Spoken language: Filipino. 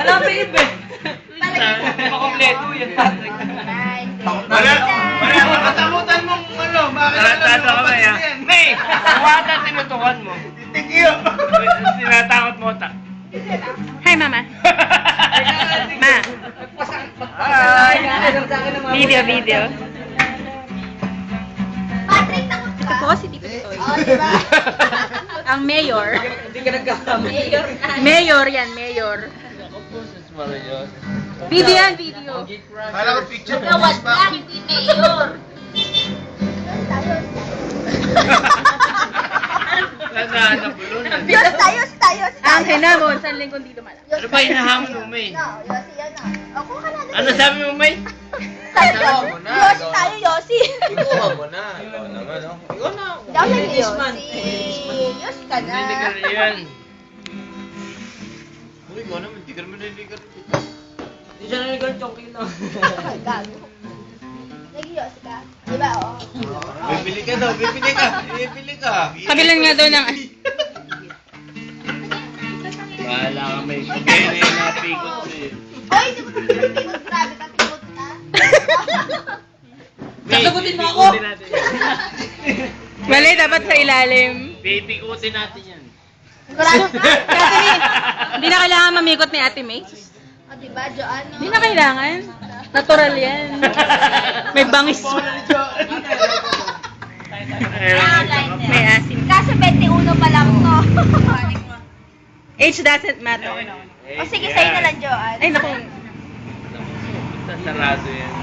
Wala, babe. Makompleto yan. Wala, nakatamutan mong ano, bakit Tarantado ka ba yan? May! Kuwata tinutukan mo. Titigil. Tinatakot mo ta. Hi, Mama. Ma. Hi! Video. Patrick, takot ka? Ito po si Tito Toy. Oo, diba? Ang mayor. Hindi ka nagkakama. Mayor yan, mayor. Video yan, video. Kala ko picture mo. Gawad lang, hindi mayor. Yos tayo. Ang hinamon, saan lingkong dito malang. Ano ba hinahamon mo, May? No, Yossi yan na. Ako ka na. Ano sabi mo, May? Yossi tayo, Yossi. Ikuha mo na. Ikaw naman, no? Ikaw na. Hindi ako nag-Yossi. Yossi ka na. Hindi ka na yan. Uy, ikaw naman. Hindi ka naman naligar. Hindi siya naligar, chonky lang. Ay, gago. Nag-Yossi ka? Diba, oo? Bibili ka daw, bibili ka. Kabilan nga daw ng... Wala ka, May. Kaya na yung napikot mo eh. Hoy, di mo pinipikot. Grabe ka, pikot ka. May, Sasagutin mo ako? pipikutin natin yan. Mali, dapat sa ilalim. Pipikutin natin yan. Sigurado ka? Catherine, hindi na kailangan mamikot ni Ate May. O, diba, Joanne? Hindi na kailangan. Natural yan. May bangis. May asin. Kaso 21 pa lang to. Age doesn't matter. O sige, sa'yo na lang, Joanne. Ay, naku. Sarado yan.